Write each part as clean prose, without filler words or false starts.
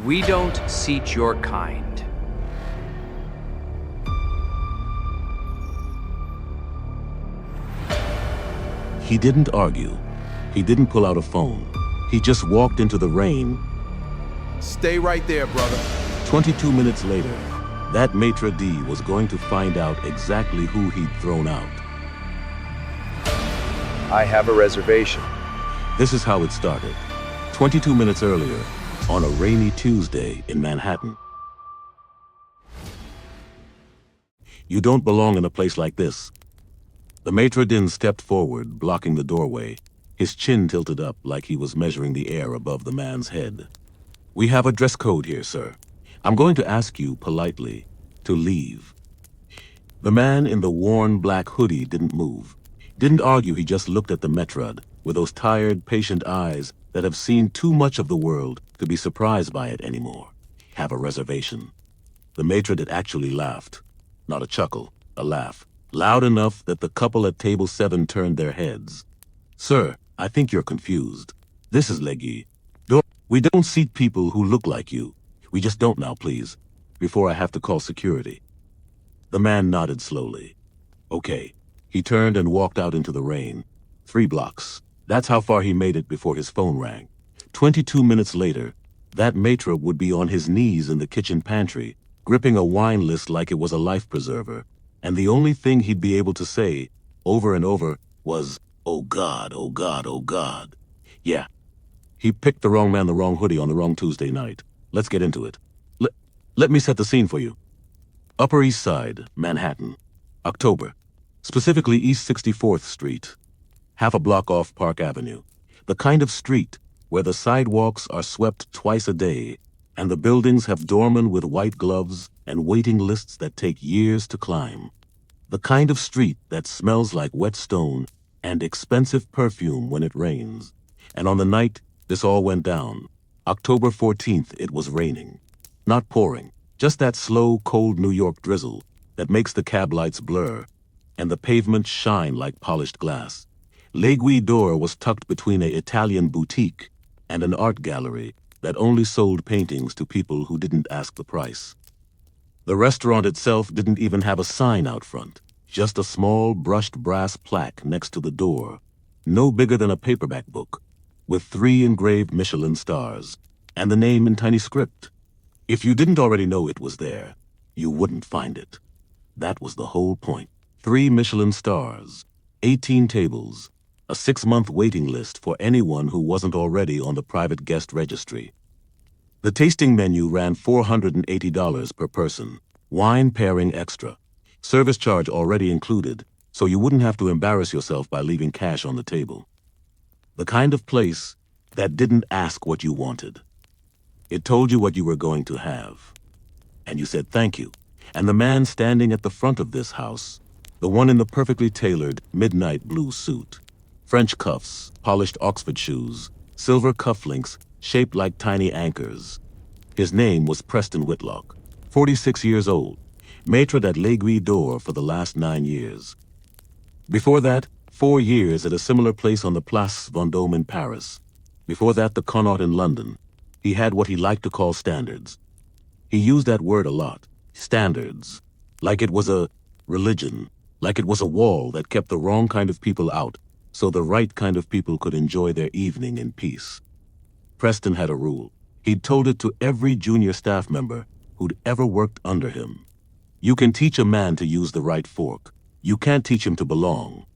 We don't seat your kind. He didn't argue. He didn't pull out a phone. He just walked into the rain. Stay right there, brother. 22 minutes later, that Maître D was going to find out exactly who he'd thrown out. I have a reservation. This is how it started. 22 minutes earlier, on a rainy Tuesday in Manhattan. You don't belong in a place like this. The Maître D stepped forward, blocking the doorway, his chin tilted up like he was measuring the air above the man's head. We have a dress code here, sir. I'm going to ask you politely to leave. The man in the worn black hoodie didn't move. Didn't argue, he just looked at the Maître with those tired, patient eyes that have seen too much of the world to be surprised by it anymore. Have a reservation. The Maître D actually laughed. Not a chuckle, a laugh. Loud enough that the couple at table 7 turned their heads. Sir, I think you're confused. This is Legui. We don't seat people who look like you. We just don't now, please, before I have to call security. The man nodded slowly. Okay. He turned and walked out into the rain. 3 blocks. That's how far he made it before his phone rang. 22 minutes later, that Maître would be on his knees in the kitchen pantry, gripping a wine list like it was a life preserver, and the only thing he'd be able to say, over and over, was, "Oh God, oh God, oh God." Yeah, he picked the wrong man, the wrong hoodie on the wrong Tuesday night. Let's get into it. Let me set the scene for you. Upper East Side, Manhattan. October. Specifically East 64th Street. Half a block off Park Avenue. The kind of street where the sidewalks are swept twice a day, and the buildings have doormen with white gloves and waiting lists that take years to climb. The kind of street that smells like wet stone and expensive perfume when it rains. And on the night this all went down, October 14th, it was raining. Not pouring, just that slow, cold New York drizzle that makes the cab lights blur and the pavement shine like polished glass. Legui door was tucked between an Italian boutique and an art gallery that only sold paintings to people who didn't ask the price. The restaurant itself didn't even have a sign out front, just a small brushed brass plaque next to the door, no bigger than a paperback book, with 3 engraved Michelin stars, and the name in tiny script. If you didn't already know it was there, you wouldn't find it. That was the whole point. 3 Michelin stars, 18 tables, a 6-month waiting list for anyone who wasn't already on the private guest registry. The tasting menu ran $480 per person, wine pairing extra, service charge already included, so you wouldn't have to embarrass yourself by leaving cash on the table. The kind of place that didn't ask what you wanted. It told you what you were going to have. And you said thank you. And the man standing at the front of this house, the one in the perfectly tailored midnight blue suit, French cuffs, polished Oxford shoes, silver cufflinks shaped like tiny anchors. His name was Preston Whitlock, 46 years old, Maître at Legui d'Or for the last 9 years. Before that, 4 years at a similar place on the Place Vendôme in Paris. Before that, the Connaught in London. He had what he liked to call standards. He used that word a lot, standards, like it was a religion, like it was a wall that kept the wrong kind of people out, so the right kind of people could enjoy their evening in peace. Preston had a rule. He'd told it to every junior staff member who'd ever worked under him. You can teach a man to use the right fork. You can't teach him to belong.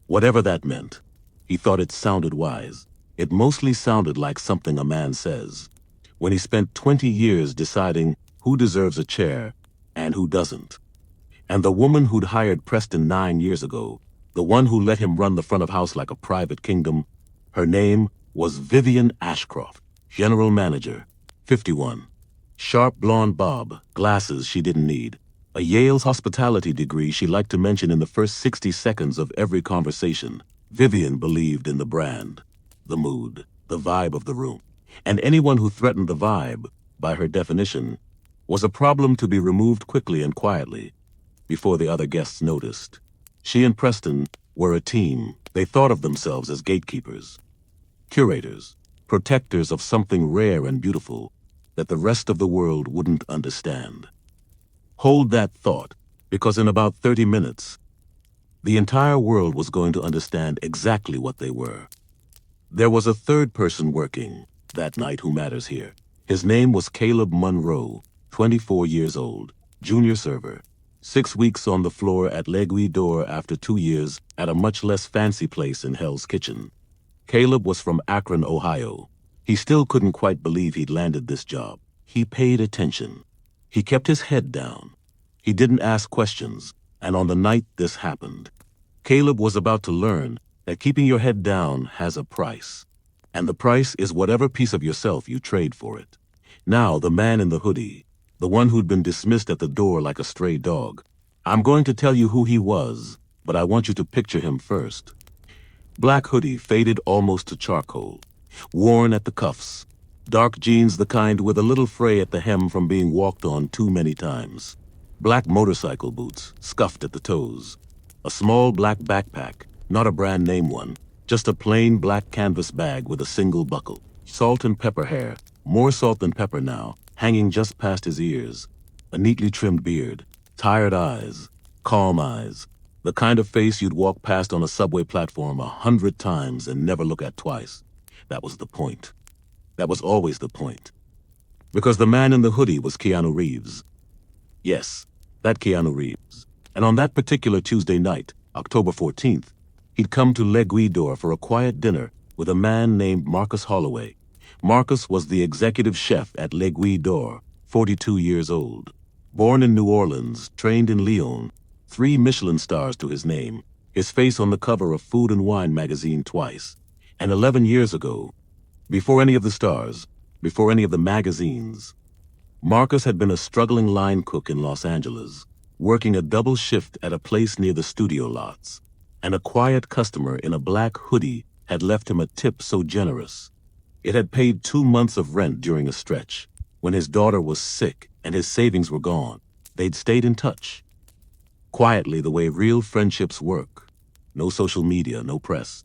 Whatever that meant. He thought it sounded wise. It mostly sounded like something a man says. When he spent 20 years deciding who deserves a chair and who doesn't. And the woman who'd hired Preston 9 years ago, the one who let him run the front of house like a private kingdom, her name was Vivian Ashcroft, general manager, 51. Sharp blonde bob, glasses she didn't need, a Yale's hospitality degree she liked to mention in the first 60 seconds of every conversation. Vivian believed in the brand, the mood, the vibe of the room. And anyone who threatened the vibe, by her definition, was a problem to be removed quickly and quietly, before the other guests noticed. She and Preston were a team. They thought of themselves as gatekeepers, curators, protectors of something rare and beautiful that the rest of the world wouldn't understand. Hold that thought, because in about 30 minutes, the entire world was going to understand exactly what they were. There was a third person working that night who matters here. His name was Caleb Monroe, 24 years old, junior server, 6 weeks on the floor at L'Aiguille d'Or after 2 years at a much less fancy place in Hell's Kitchen. Caleb was from Akron, Ohio. He still couldn't quite believe he'd landed this job. He paid attention. He kept his head down. He didn't ask questions, and on the night this happened, Caleb was about to learn that keeping your head down has a price, and the price is whatever piece of yourself you trade for it. Now, the man in the hoodie, the one who'd been dismissed at the door like a stray dog, I'm going to tell you who he was, but I want you to picture him first. Black hoodie faded almost to charcoal, worn at the cuffs, dark jeans the kind with a little fray at the hem from being walked on too many times, black motorcycle boots scuffed at the toes, a small black backpack, not a brand name one, just a plain black canvas bag with a single buckle, salt and pepper hair, more salt than pepper now, hanging just past his ears, a neatly trimmed beard, tired eyes, calm eyes, the kind of face you'd walk past on a subway platform 100 times and never look at twice. That was the point. That was always the point. Because the man in the hoodie was Keanu Reeves. Yes, that Keanu Reeves. And on that particular Tuesday night, October 14th, he'd come to L'Aiguille d'Or for a quiet dinner with a man named Marcus Holloway. Marcus was the executive chef at L'Aiguille d'Or, 42 years old. Born in New Orleans, trained in Lyon, 3 Michelin stars to his name, his face on the cover of Food and Wine magazine twice. And 11 years ago, before any of the stars, before any of the magazines, Marcus had been a struggling line cook in Los Angeles, working a double shift at a place near the studio lots. And a quiet customer in a black hoodie had left him a tip so generous. It had paid 2 months of rent during a stretch, when his daughter was sick and his savings were gone. They'd stayed in touch. Quietly, the way real friendships work. No social media, no press.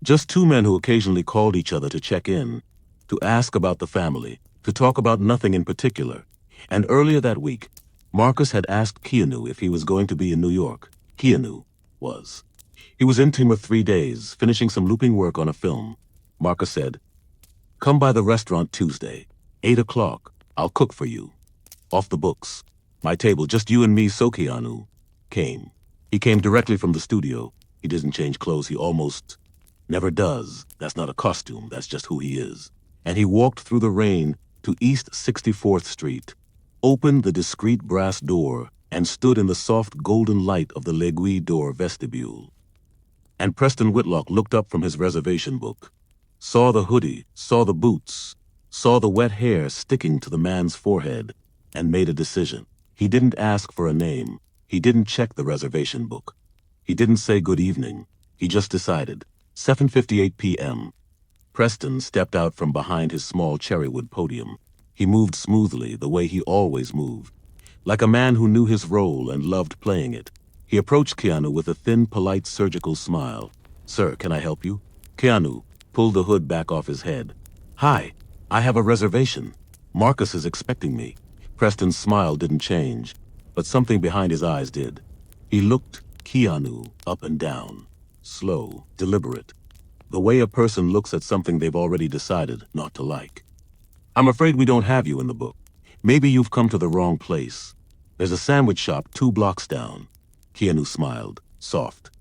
Just 2 men who occasionally called each other to check in, to ask about the family, to talk about nothing in particular. And earlier that week, Marcus had asked Keanu if he was going to be in New York. Keanu was. He was in town for 3 days, finishing some looping work on a film. Marcus said, "Come by the restaurant Tuesday, 8 o'clock. I'll cook for you. Off the books. My table, just you and me." So Keanu came. He came directly from the studio. He doesn't change clothes. He almost never does. That's not a costume. That's just who he is. And he walked through the rain to East 64th Street, opened the discreet brass door, and stood in the soft golden light of the L'Aiguille d'Or vestibule. And Preston Whitlock looked up from his reservation book, saw the hoodie, saw the boots, saw the wet hair sticking to the man's forehead, and made a decision. He didn't ask for a name. He didn't check the reservation book. He didn't say good evening. He just decided. 7:58 p.m. Preston stepped out from behind his small cherrywood podium. He moved smoothly, the way he always moved, like a man who knew his role and loved playing it. He approached Keanu with a thin, polite, surgical smile. "Sir, can I help you?" Keanu pulled the hood back off his head. "Hi, I have a reservation. Marcus is expecting me." Preston's smile didn't change, but something behind his eyes did. He looked Keanu up and down, slow, deliberate, the way a person looks at something they've already decided not to like. "I'm afraid we don't have you in the book. Maybe you've come to the wrong place. There's a sandwich shop 2 blocks down." Keanu smiled, soft.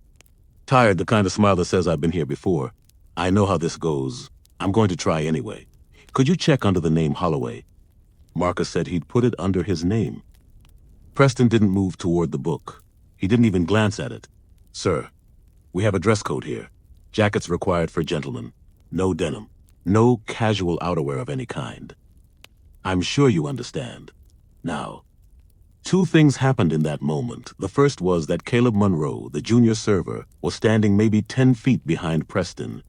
Tired, the kind of smile that says, "I've been here before. I know how this goes. I'm going to try anyway. Could you check under the name Holloway?" Marcus said he'd put it under his name. Preston didn't move toward the book. He didn't even glance at it. "Sir, we have a dress code here. Jackets required for gentlemen. No denim. No casual outerwear of any kind. I'm sure you understand. Now." 2 things happened in that moment. The first was that Caleb Monroe, the junior server, was standing maybe 10 feet behind Preston,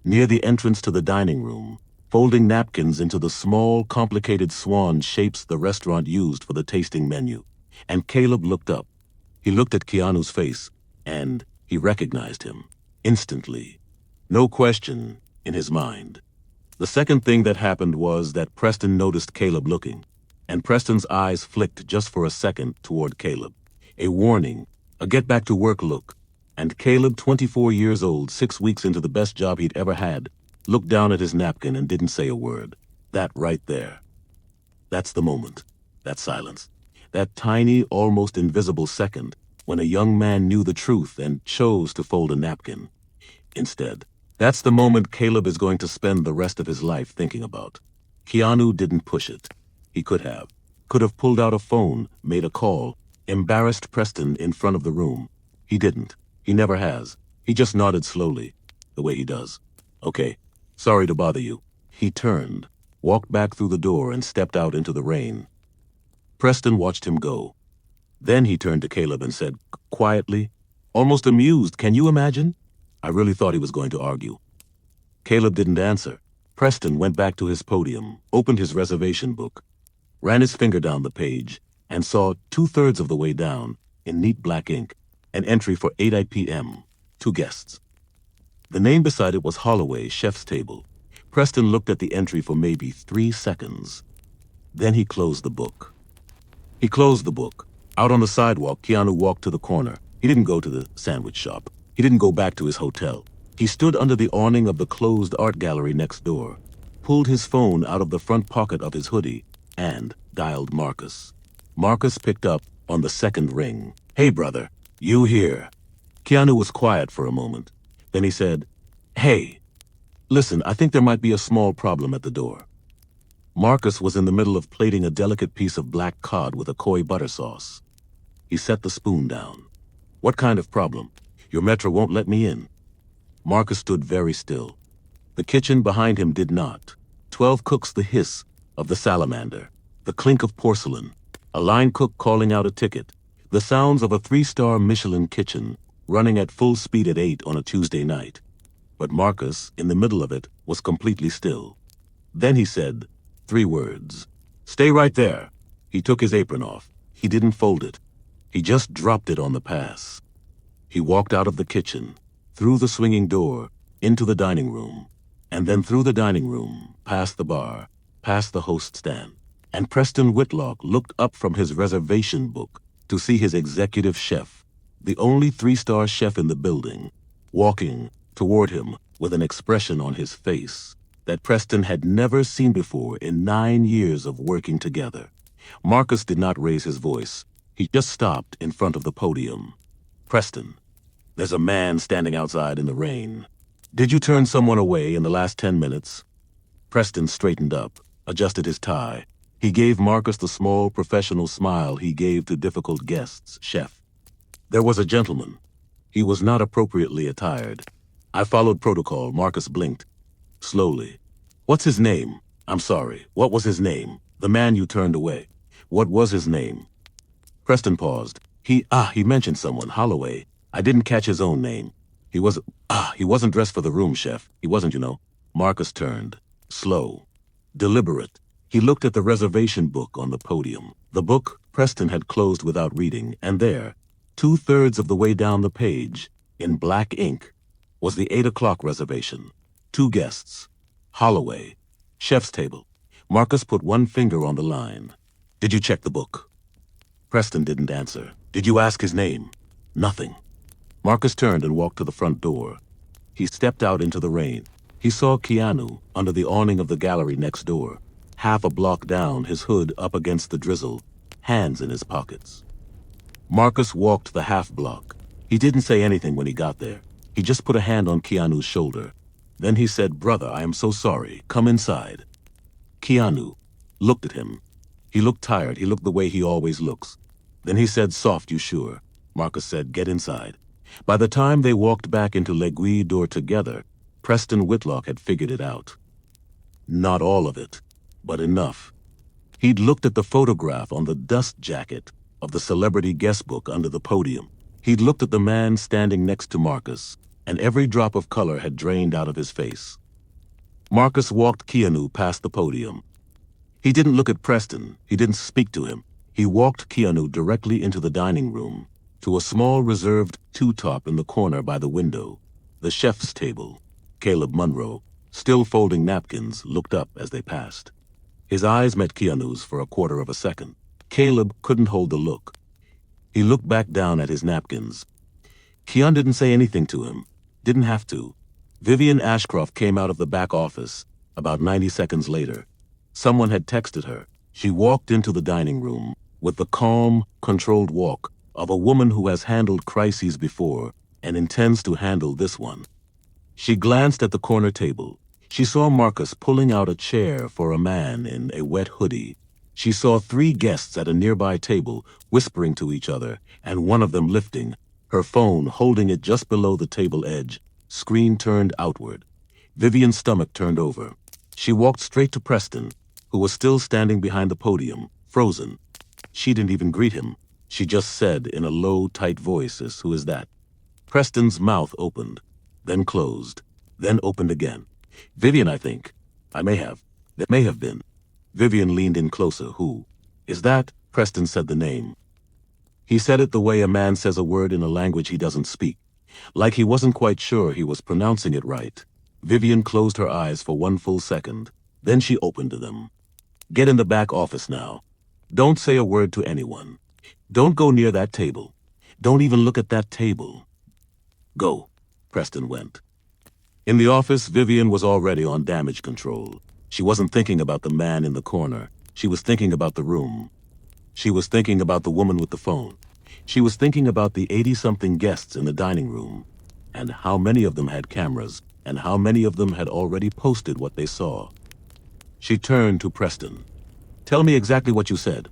near the entrance to the dining room, folding napkins into the small, complicated swan shapes the restaurant used for the tasting menu. And Caleb looked up. He looked at Keanu's face, and he recognized him. Instantly. No question in his mind. The second thing that happened was that Preston noticed Caleb looking, and Preston's eyes flicked just for a second toward Caleb. A warning, a get-back-to-work look, and Caleb, 24 years old, 6 weeks into the best job he'd ever had, looked down at his napkin and didn't say a word. That right there. That's the moment. That silence. That tiny, almost invisible second when a young man knew the truth and chose to fold a napkin instead. That's the moment Caleb is going to spend the rest of his life thinking about. Keanu didn't push it. He could have. Could have pulled out a phone, made a call, embarrassed Preston in front of the room. He didn't. He never has. He just nodded slowly, the way he does. Okay, sorry to bother you. He turned, walked back through the door and stepped out into the rain. Preston watched him go. Then he turned to Caleb and said, quietly, almost amused, can you imagine? I really thought he was going to argue. Caleb didn't answer. Preston went back to his podium, opened his reservation book, ran his finger down the page, and saw 2/3 of the way down, in neat black ink, an entry for 8 p.m., 2 guests. The name beside it was Holloway, chef's table. Preston looked at the entry for maybe 3 seconds. Then he closed the book. Out on the sidewalk, Keanu walked to the corner. He didn't go to the sandwich shop. He didn't go back to his hotel. He stood under the awning of the closed art gallery next door, pulled his phone out of the front pocket of his hoodie, and dialed Marcus. Marcus picked up on the second ring. Hey, brother, you here? Keanu was quiet for a moment. Then he said, hey, listen, I think there might be a small problem at the door. Marcus was in the middle of plating a delicate piece of black cod with a koi butter sauce. He set the spoon down. What kind of problem? Your Maître won't let me in. Marcus stood very still. The kitchen behind him did not. 12 cooks, the hiss of the salamander, the clink of porcelain, a line cook calling out a ticket, the sounds of a 3-star Michelin kitchen running at full speed at 8 on a Tuesday night. But Marcus, in the middle of it, was completely still. Then he said 3 words. Stay right there. He took his apron off. He didn't fold it. He just dropped it on the pass. He walked out of the kitchen, through the swinging door, into the dining room, and then through the dining room, past the bar, past the host stand. And Preston Whitlock looked up from his reservation book to see his executive chef, the only 3-star chef in the building, walking toward him with an expression on his face that Preston had never seen before in 9 years of working together. Marcus did not raise his voice. He just stopped in front of the podium. Preston, there's a man standing outside in the rain. Did you turn someone away in the last 10 minutes? Preston straightened up, adjusted his tie. He gave Marcus the small professional smile he gave to difficult guests. Chef. There was a gentleman. He was not appropriately attired. I followed protocol. Marcus blinked. Slowly. What's his name? I'm sorry. What was his name? The man you turned away. What was his name? Preston paused. He mentioned someone, Holloway. I didn't catch his own name. He wasn't dressed for the room, chef. He wasn't, you know. Marcus turned. Slow. Deliberate. He looked at the reservation book on the podium. The book Preston had closed without reading, and there, 2/3 of the way down the page, in black ink, was the 8 o'clock reservation. 2 guests. Holloway. Chef's table. Marcus put one finger on the line. Did you check the book? Preston didn't answer. Did you ask his name? Nothing. Marcus turned and walked to the front door. He stepped out into the rain. He saw Keanu under the awning of the gallery next door, half a block down, his hood up against the drizzle, hands in his pockets. Marcus walked the half block. He didn't say anything when he got there. He just put a hand on Keanu's shoulder. Then he said, "Brother, I am so sorry. Come inside." Keanu looked at him. He looked tired. He looked the way he always looks. Then he said, "Soft, you sure?" Marcus said, "Get inside." By the time they walked back into L'Aiguille door together, Preston Whitlock had figured it out. Not all of it, but enough. He'd looked at the photograph on the dust jacket of the celebrity guest book under the podium. He'd looked at the man standing next to Marcus, and every drop of color had drained out of his face. Marcus walked Keanu past the podium. He didn't look at Preston. He didn't speak to him. He walked Keanu directly into the dining room, to a small reserved two-top in the corner by the window, the chef's table. Caleb Munro still folding napkins, looked up as they passed. His eyes met Keanu's for a quarter of a second. Caleb couldn't hold the look. He looked back down at his napkins. Keanu didn't say anything to him. Didn't have to. Vivian Ashcroft came out of the back office about 90 seconds later. Someone had texted her. She walked into the dining room with the calm, controlled walk of a woman who has handled crises before and intends to handle this one. She glanced at the corner table. She saw Marcus pulling out a chair for a man in a wet hoodie. She saw 3 guests at a nearby table whispering to each other, and one of them lifting her phone, holding it just below the table edge, screen turned outward. Vivian's stomach turned over. She walked straight to Preston, who was still standing behind the podium, frozen. She didn't even greet him. She just said in a low, tight voice, "Who is that?" Preston's mouth opened, then closed, then opened again. "Vivian, I think. I may have. That may have been." Vivian leaned in closer. "Who is that?" Preston said the name. He said it the way a man says a word in a language he doesn't speak, like he wasn't quite sure he was pronouncing it right. Vivian closed her eyes for 1 full second. Then she opened them. "Get in the back office now. Don't say a word to anyone. Don't go near that table. Don't even look at that table. Go." Preston went. In the office, Vivian was already on damage control. She wasn't thinking about the man in the corner. She was thinking about the room. She was thinking about the woman with the phone. She was thinking about the 80-something guests in the dining room, and how many of them had cameras, and how many of them had already posted what they saw. She turned to Preston. "Tell me exactly what you said."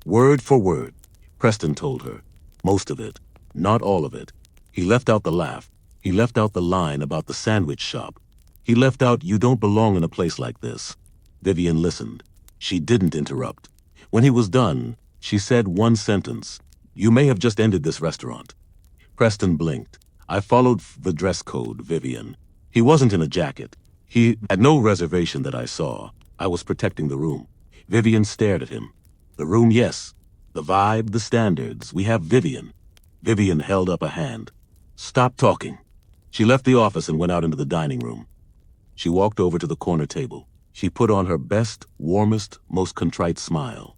"Word for word," Preston told her. "Most of it. Not all of it." He left out the laugh. He left out the line about the sandwich shop. He left out, "You don't belong in a place like this." Vivian listened. She didn't interrupt. When he was done, she said one sentence. "You may have just ended this restaurant." Preston blinked. "I followed the dress code, Vivian. He wasn't in a jacket. He had no reservation that I saw. I was protecting the room." Vivian stared at him. "The room, yes. The vibe, the standards. We have Vivian." Vivian held up a hand. "Stop talking." She left the office and went out into the dining room. She walked over to the corner table. She put on her best, warmest, most contrite smile.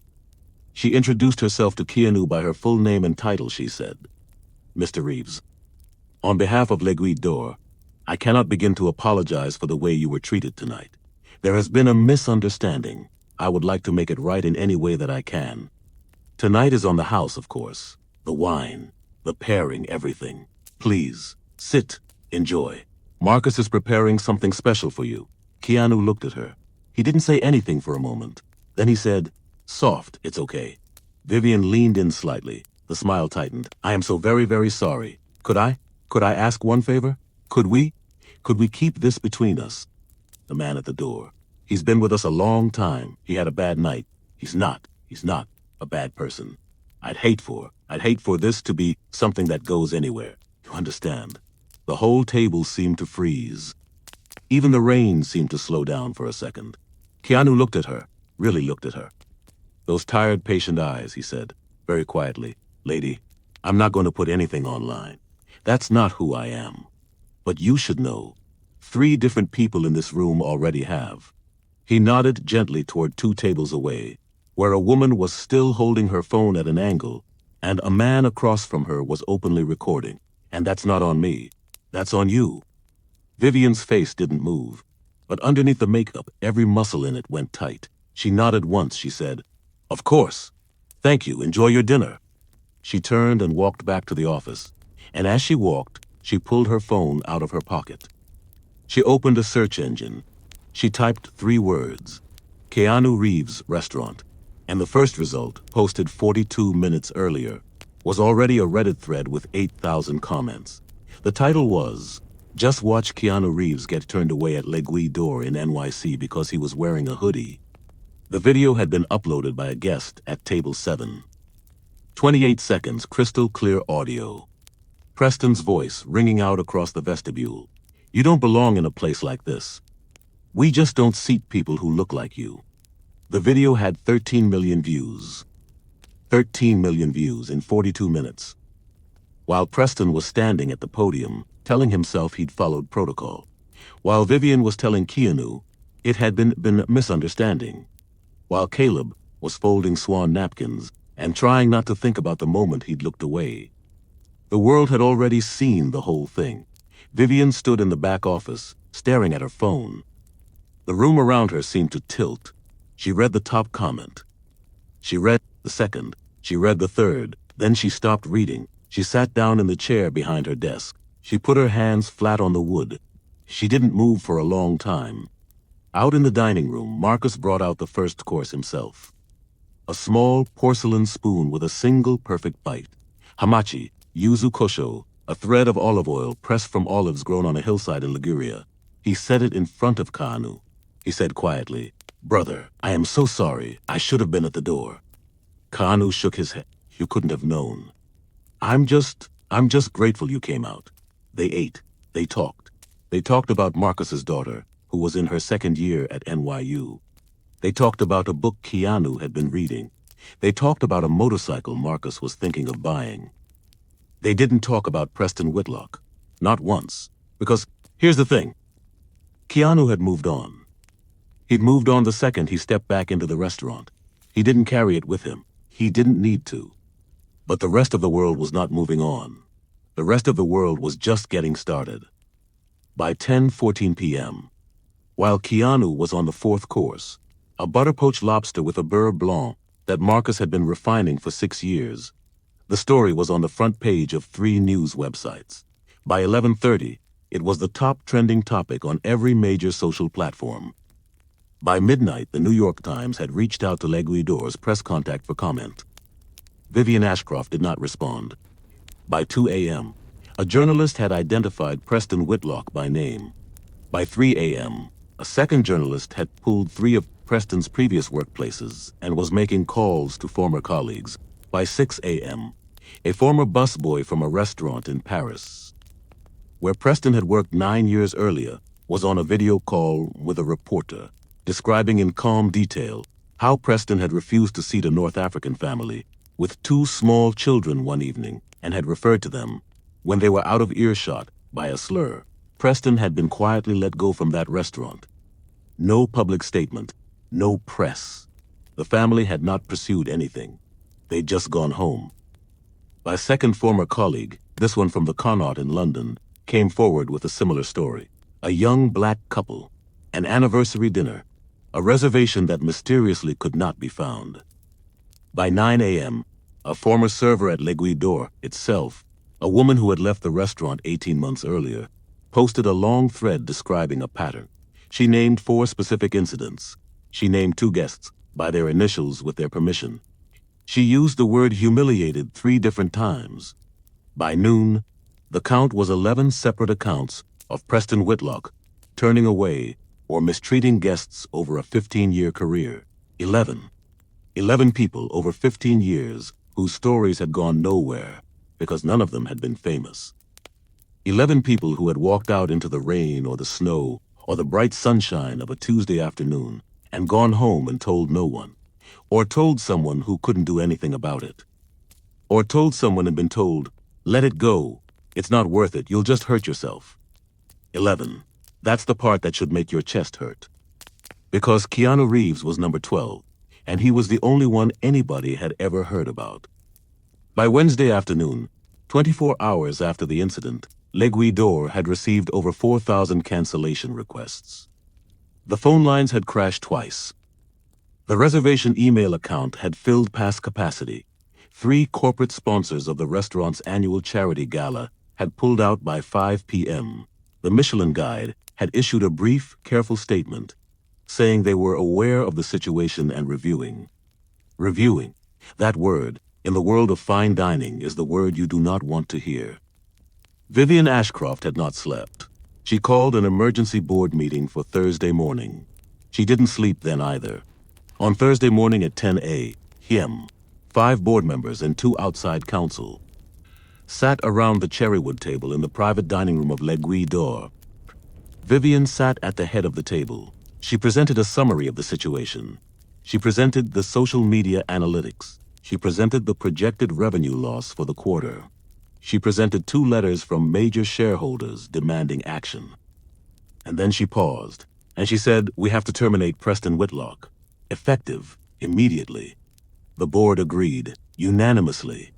She introduced herself to Keanu by her full name and title. She said, "Mr. Reeves, on behalf of L'Aiguille d'Or, I cannot begin to apologize for the way you were treated tonight. There has been a misunderstanding. I would like to make it right in any way that I can. Tonight is on the house, of course. The wine, the pairing, everything. Please, sit, enjoy. Marcus is preparing something special for you." Keanu looked at her. He didn't say anything for a moment. Then he said, "Soft, it's okay." Vivian leaned in slightly. The smile tightened. "I am so very, very sorry. Could I ask one favor? Could we keep this between us?" The man at the door. "He's been with us a long time. He had a bad night. He's not a bad person. I'd hate for this to be something that goes anywhere. You understand?" The whole table seemed to freeze. Even the rain seemed to slow down for a second. Keanu looked at her, really looked at her. "Those tired, patient eyes," he said, very quietly. "Lady, I'm not going to put anything online. That's not who I am. But you should know. 3 different people in this room already have." He nodded gently toward 2 tables away, where a woman was still holding her phone at an angle, and a man across from her was openly recording. "And that's not on me. That's on you." Vivian's face didn't move, but underneath the makeup, every muscle in it went tight. She nodded once. She said, "Of course. Thank you. Enjoy your dinner." She turned and walked back to the office, and as she walked, she pulled her phone out of her pocket. She opened a search engine. She typed 3 words, Keanu Reeves Restaurant, and the first result, posted 42 minutes earlier, was already a Reddit thread with 8,000 comments. The title was, "Just watch Keanu Reeves get turned away at L'Aiguille d'Or in NYC because he was wearing a hoodie." The video had been uploaded by a guest at table 7. 28 seconds, crystal clear audio. Preston's voice ringing out across the vestibule. "You don't belong in a place like this. We just don't seat people who look like you." The video had 13 million views. 13 million views in 42 minutes. While Preston was standing at the podium, telling himself he'd followed protocol. While Vivian was telling Keanu, it had been a misunderstanding. While Caleb was folding swan napkins and trying not to think about the moment he'd looked away. The world had already seen the whole thing. Vivian stood in the back office, staring at her phone. The room around her seemed to tilt. She read the top comment. She read the second. She read the third. Then she stopped reading. She sat down in the chair behind her desk. She put her hands flat on the wood. She didn't move for a long time. Out in the dining room, Marcus brought out the first course himself. A small porcelain spoon with a single perfect bite. Hamachi, yuzu kosho, a thread of olive oil pressed from olives grown on a hillside in Liguria. He set it in front of Keanu. He said quietly, "Brother, I am so sorry. I should have been at the door." Keanu shook his head. "You couldn't have known. I'm just grateful you came out." They ate. They talked. They talked about Marcus's daughter, who was in her second year at NYU. They talked about a book Keanu had been reading. They talked about a motorcycle Marcus was thinking of buying. They didn't talk about Preston Whitlock. Not once. Because, here's the thing. Keanu had moved on. He'd moved on the second he stepped back into the restaurant. He didn't carry it with him. He didn't need to. But the rest of the world was not moving on. The rest of the world was just getting started. By 10:14 p.m., while Keanu was on the fourth course, a butter-poached lobster with a beurre blanc that Marcus had been refining for 6 years, the story was on the front page of 3 news websites. By 11:30, it was the top trending topic on every major social platform. By midnight, the New York Times had reached out to Leguidor's press contact for comment. Vivian Ashcroft did not respond. By 2 a.m., a journalist had identified Preston Whitlock by name. By 3 a.m., a second journalist had pulled 3 of Preston's previous workplaces and was making calls to former colleagues. By 6 a.m., a former busboy from a restaurant in Paris, where Preston had worked 9 years earlier, was on a video call with a reporter, describing in calm detail how Preston had refused to seat a North African family with 2 small children one evening and had referred to them, when they were out of earshot, by a slur. Preston had been quietly let go from that restaurant. No public statement, no press. The family had not pursued anything. They'd just gone home. My second former colleague, this one from the Connaught in London, came forward with a similar story. A young black couple, an anniversary dinner, a reservation that mysteriously could not be found. By 9 a.m., a former server at Leguidor itself, a woman who had left the restaurant 18 months earlier, posted a long thread describing a pattern. She named 4 specific incidents. She named 2 guests by their initials with their permission. She used the word humiliated 3 different times. By noon, the count was 11 separate accounts of Preston Whitlock turning away or mistreating guests over a 15-year career. 11 people over 15 years whose stories had gone nowhere because none of them had been famous. 11 people who had walked out into the rain or the snow or the bright sunshine of a Tuesday afternoon and gone home and told no one, or told someone who couldn't do anything about it, or told someone and been told, "Let it go, it's not worth it, you'll just hurt yourself." 11. That's the part that should make your chest hurt. Because Keanu Reeves was number 12, and he was the only one anybody had ever heard about. By Wednesday afternoon, 24 hours after the incident, Leguidor had received over 4,000 cancellation requests. The phone lines had crashed twice. The reservation email account had filled past capacity. 3 corporate sponsors of the restaurant's annual charity gala had pulled out by 5 p.m. The Michelin Guide had issued a brief, careful statement, saying they were aware of the situation and reviewing. Reviewing. That word, in the world of fine dining, is the word you do not want to hear. Vivian Ashcroft had not slept. She called an emergency board meeting for Thursday morning. She didn't sleep then either. On Thursday morning at 10 a.m., 5 board members and 2 outside counsel sat around the cherrywood table in the private dining room of Leguidor. Vivian sat at the head of the table. She presented a summary of the situation. She presented the social media analytics. She presented the projected revenue loss for the quarter. She presented 2 letters from major shareholders demanding action. And then she paused, and she said, "We have to terminate Preston Whitlock. Effective, immediately." The board agreed, unanimously.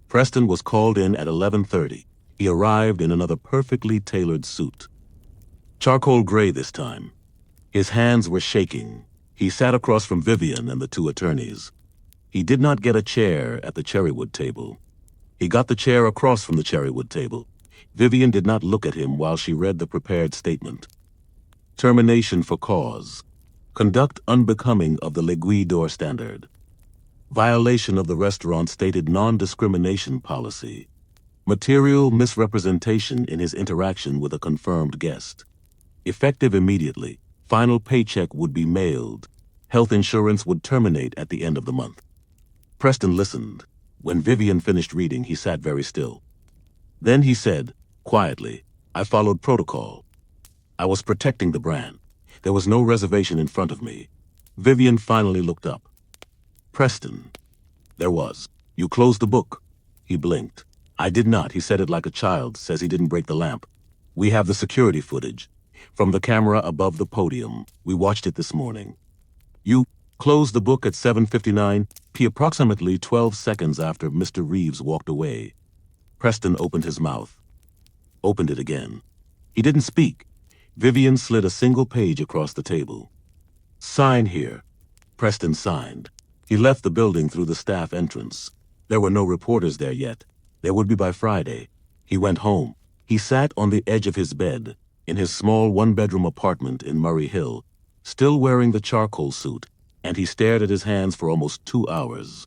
Preston was called in at 11:30. He arrived in another perfectly tailored suit. Charcoal gray this time. His hands were shaking. He sat across from Vivian and the two attorneys. He did not get a chair at the cherrywood table. He got the chair across from the cherrywood table. Vivian did not look at him while she read the prepared statement. Termination for cause. Conduct unbecoming of the L'Aiguille d'Or standard. Violation of the restaurant's stated non-discrimination policy. Material misrepresentation in his interaction with a confirmed guest. Effective immediately. Final paycheck would be mailed. Health insurance would terminate at the end of the month. Preston listened. When Vivian finished reading, he sat very still. Then he said, quietly, "I followed protocol. I was protecting the brand. There was no reservation in front of me." Vivian finally looked up. "Preston." "There was. You closed the book." He blinked. "I did not." He said it like a child says he didn't break the lamp. "We have the security footage. From the camera above the podium. We watched it this morning. You closed the book at 7:59 p. approximately 12 seconds after Mr. Reeves walked away." Preston opened his mouth. Opened it again. He didn't speak. Vivian slid a single page across the table. "Sign here." Preston signed. He left the building through the staff entrance. There were no reporters there yet. There would be by Friday. He went home. He sat on the edge of his bed, in his small one-bedroom apartment in Murray Hill, still wearing the charcoal suit, and he stared at his hands for almost 2 hours.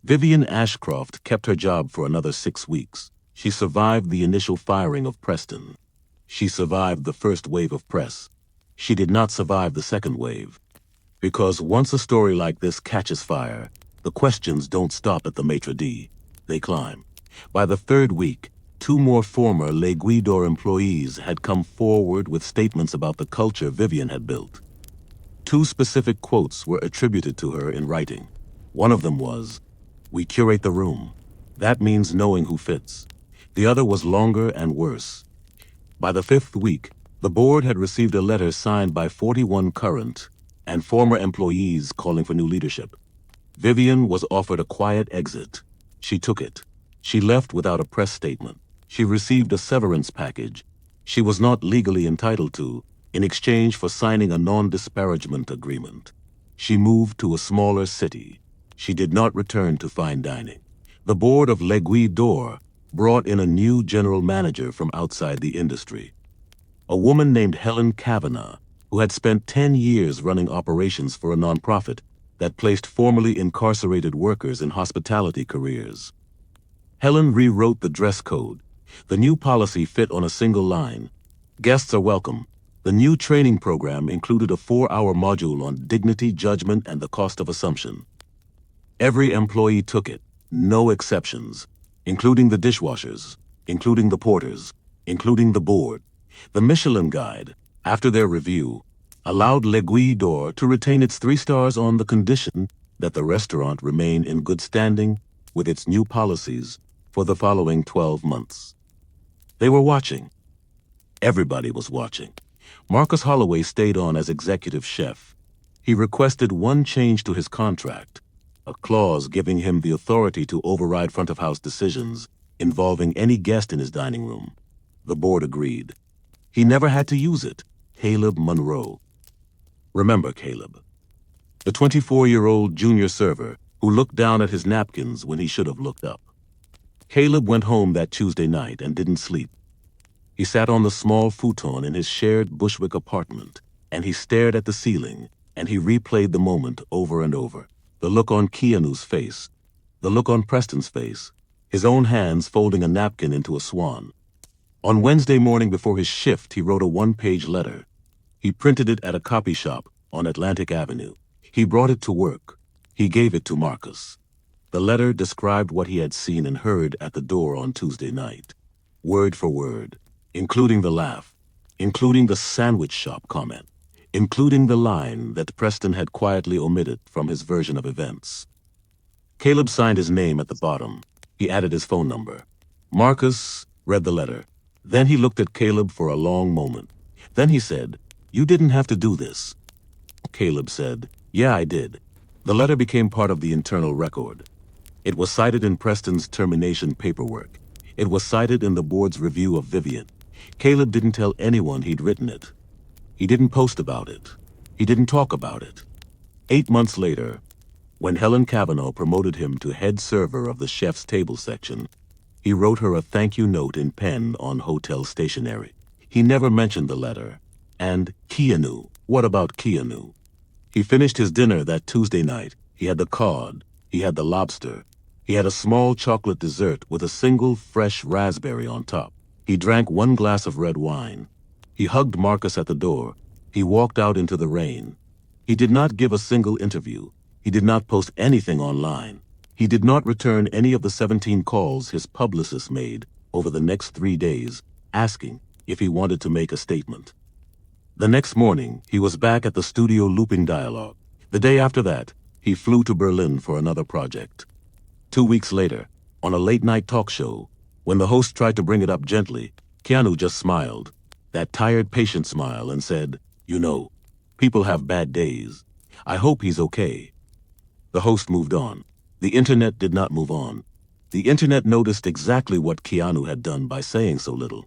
Vivian Ashcroft kept her job for another 6 weeks. She survived the initial firing of Preston. She survived the first wave of press. She did not survive the second wave. Because once a story like this catches fire, the questions don't stop at the Maître d'. They climb. By the third week, 2 more former L'Aiguille d'Or employees had come forward with statements about the culture Vivian had built. 2 specific quotes were attributed to her in writing. One of them was, "We curate the room. That means knowing who fits." The other was longer and worse. By the 5th week, the board had received a letter signed by 41 current and former employees calling for new leadership. Vivian was offered a quiet exit. She took it. She left without a press statement. She received a severance package she was not legally entitled to in exchange for signing a non-disparagement agreement. She moved to a smaller city. She did not return to fine dining. The board of L'Aiguille d'Or brought in a new general manager from outside the industry. A woman named Helen Kavanagh, who had spent 10 years running operations for a nonprofit that placed formerly incarcerated workers in hospitality careers. Helen rewrote the dress code. The new policy fit on a single line. "Guests are welcome." The new training program included a 4-hour module on dignity, judgment, and the cost of assumption. Every employee took it, no exceptions, including the dishwashers, including the porters, including the board. The Michelin Guide, after their review, allowed L'Aiguille d'Or to retain its 3 stars on the condition that the restaurant remain in good standing with its new policies for the following 12 months. They were watching. Everybody was watching. Marcus Holloway stayed on as executive chef. He requested one change to his contract, a clause giving him the authority to override front-of-house decisions involving any guest in his dining room. The board agreed. He never had to use it. Caleb Monroe. Remember Caleb, the 24-year-old junior server who looked down at his napkins when he should have looked up. Caleb went home that Tuesday night and didn't sleep. He sat on the small futon in his shared Bushwick apartment, and he stared at the ceiling, and he replayed the moment over and over. The look on Keanu's face, the look on Preston's face, his own hands folding a napkin into a swan. On Wednesday morning before his shift, he wrote a 1-page letter. He printed it at a copy shop on Atlantic Avenue. He brought it to work. He gave it to Marcus. The letter described what he had seen and heard at the door on Tuesday night, word for word, including the laugh, including the sandwich shop comment, including the line that Preston had quietly omitted from his version of events. Caleb signed his name at the bottom. He added his phone number. Marcus read the letter. Then he looked at Caleb for a long moment. Then he said, "You didn't have to do this." Caleb said, "Yeah, I did." The letter became part of the internal record. It was cited in Preston's termination paperwork. It was cited in the board's review of Vivian. Caleb didn't tell anyone he'd written it. He didn't post about it. He didn't talk about it. 8 months later, when Helen Cavanaugh promoted him to head server of the chef's table section, he wrote her a thank you note in pen on hotel stationery. He never mentioned the letter. And Keanu. What about Keanu? He finished his dinner that Tuesday night. He had the cod. He had the lobster. He had a small chocolate dessert with a single fresh raspberry on top. He drank 1 glass of red wine. He hugged Marcus at the door. He walked out into the rain. He did not give a single interview. He did not post anything online. He did not return any of the 17 calls his publicist made over the next 3 days, asking if he wanted to make a statement. The next morning, he was back at the studio looping dialogue. The day after that, he flew to Berlin for another project. 2 weeks later, on a late-night talk show, when the host tried to bring it up gently, Keanu just smiled, that tired patient smile, and said, "You know, people have bad days. I hope he's okay." The host moved on. The internet did not move on. The internet noticed exactly what Keanu had done by saying so little.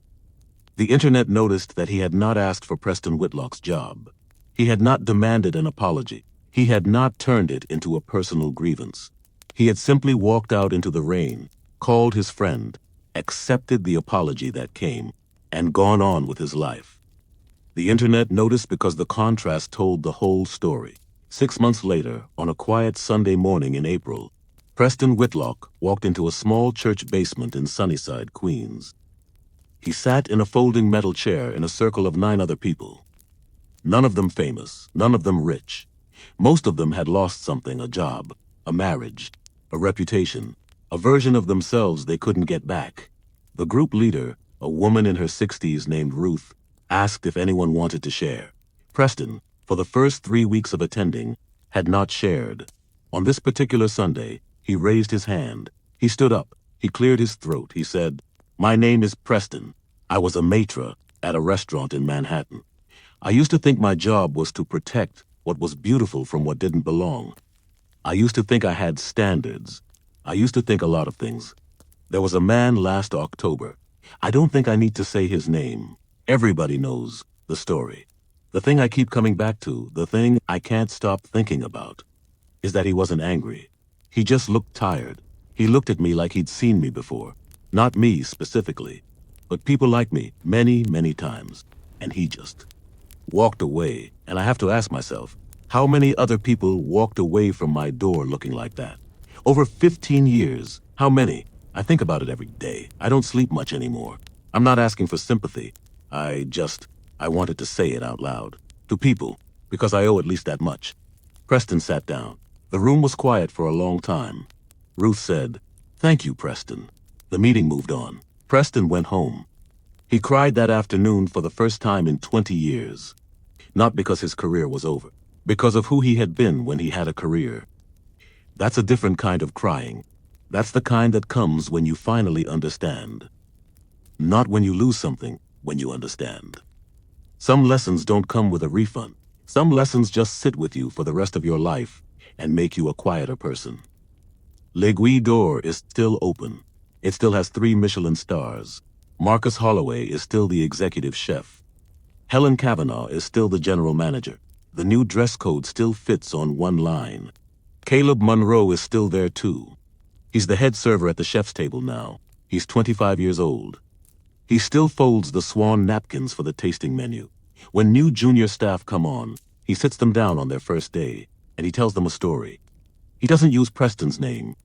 The internet noticed that he had not asked for Preston Whitlock's job. He had not demanded an apology. He had not turned it into a personal grievance. He had simply walked out into the rain, called his friend, accepted the apology that came, and gone on with his life. The internet noticed because the contrast told the whole story. 6 months later, on a quiet Sunday morning in April, Preston Whitlock walked into a small church basement in Sunnyside, Queens. He sat in a folding metal chair in a circle of 9 other people. None of them famous, none of them rich. Most of them had lost something, a job, a marriage, a reputation, a version of themselves they couldn't get back. The group leader, a woman in her 60s named Ruth, asked if anyone wanted to share. Preston, for the first 3 weeks of attending, had not shared. On this particular Sunday, he raised his hand. He stood up. He cleared his throat. He said, "My name is Preston. I was a maître at a restaurant in Manhattan. I used to think my job was to protect what was beautiful from what didn't belong. I used to think I had standards. I used to think a lot of things. There was a man last October. I don't think I need to say his name. Everybody knows the story. The thing I keep coming back to, the thing I can't stop thinking about, is that he wasn't angry. He just looked tired. He looked at me like he'd seen me before. Not me specifically, but people like me many, many times. And he just walked away. And I have to ask myself, how many other people walked away from my door looking like that? Over 15 years, how many? I think about it every day. I don't sleep much anymore. I'm not asking for sympathy. I wanted to say it out loud. To people, because I owe at least that much. Preston sat down. The room was quiet for a long time. Ruth said, "Thank you, Preston." The meeting moved on. Preston went home. He cried that afternoon for the first time in 20 years. Not because his career was over, because of who he had been when he had a career. That's a different kind of crying. That's the kind that comes when you finally understand. Not when you lose something, when you understand. Some lessons don't come with a refund. Some lessons just sit with you for the rest of your life and make you a quieter person. L'Aiguille d'Or is still open. It still has 3 Michelin stars. Marcus Holloway is still the executive chef. Helen Cavanaugh is still the general manager. The new dress code still fits on one line. Caleb Monroe is still there too. He's the head server at the chef's table now. He's 25 years old. He still folds the swan napkins for the tasting menu. When new junior staff come on, he sits them down on their first day, and he tells them a story. He doesn't use Preston's name.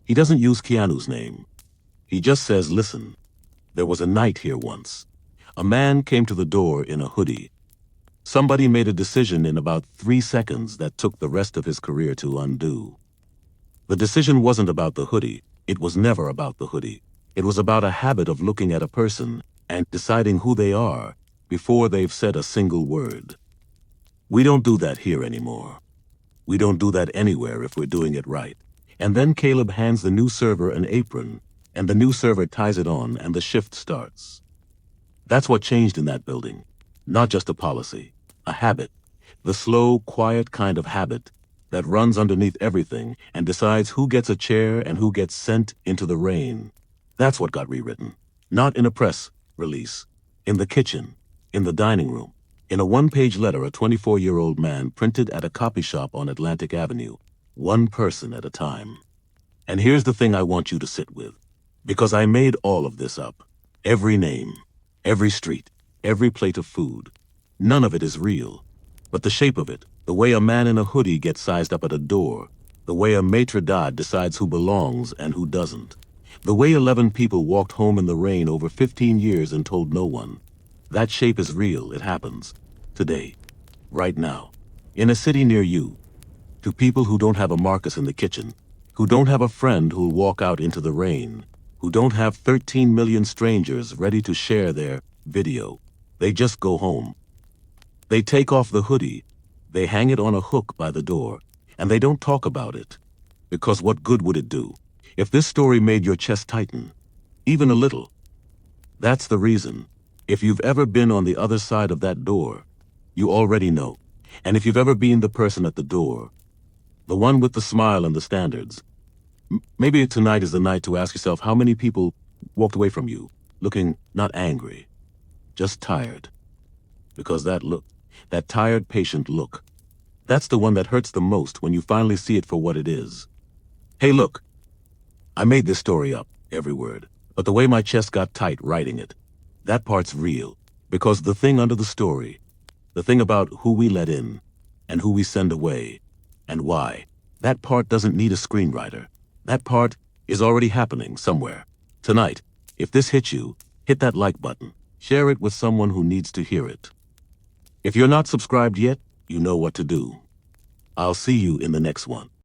He doesn't use Keanu's name. He just says, "Listen, there was a night here once. A man came to the door in a hoodie. Somebody made a decision in about 3 seconds that took the rest of his career to undo. The decision wasn't about the hoodie. It was never about the hoodie. It was about a habit of looking at a person and deciding who they are before they've said a single word. We don't do that here anymore. We don't do that anywhere if we're doing it right." And then Caleb hands the new server an apron, and the new server ties it on, and the shift starts. That's what changed in that building. Not just a policy, a habit. The slow, quiet kind of habit that runs underneath everything and decides who gets a chair and who gets sent into the rain. That's what got rewritten. Not in a press release. In the kitchen. In the dining room. In a one-page letter a 24-year-old man printed at a copy shop on Atlantic Avenue. One person at a time. And here's the thing I want you to sit with. Because I made all of this up. Every name. Every street. Every plate of food. None of it is real. But the shape of it, the way a man in a hoodie gets sized up at a door, the way a maitre d' decides who belongs and who doesn't, the way 11 people walked home in the rain over 15 years and told no one. That shape is real, it happens. Today. Right now. In a city near you. To people who don't have a Marcus in the kitchen, who don't have a friend who'll walk out into the rain, who don't have 13 million strangers ready to share their video. They just go home. They take off the hoodie, they hang it on a hook by the door, and they don't talk about it. Because what good would it do? If this story made your chest tighten, even a little. That's the reason. If you've ever been on the other side of that door, you already know. And if you've ever been the person at the door, the one with the smile and the standards, maybe tonight is the night to ask yourself how many people walked away from you, looking not angry, just tired. Because that look, that tired, patient look, that's the one that hurts the most when you finally see it for what it is. Hey, look, I made this story up, every word, but the way my chest got tight writing it, that part's real. Because the thing under the story, the thing about who we let in, and who we send away, and why, that part doesn't need a screenwriter. That part is already happening somewhere. Tonight, if this hits you, hit that like button. Share it with someone who needs to hear it. If you're not subscribed yet, you know what to do. I'll see you in the next one.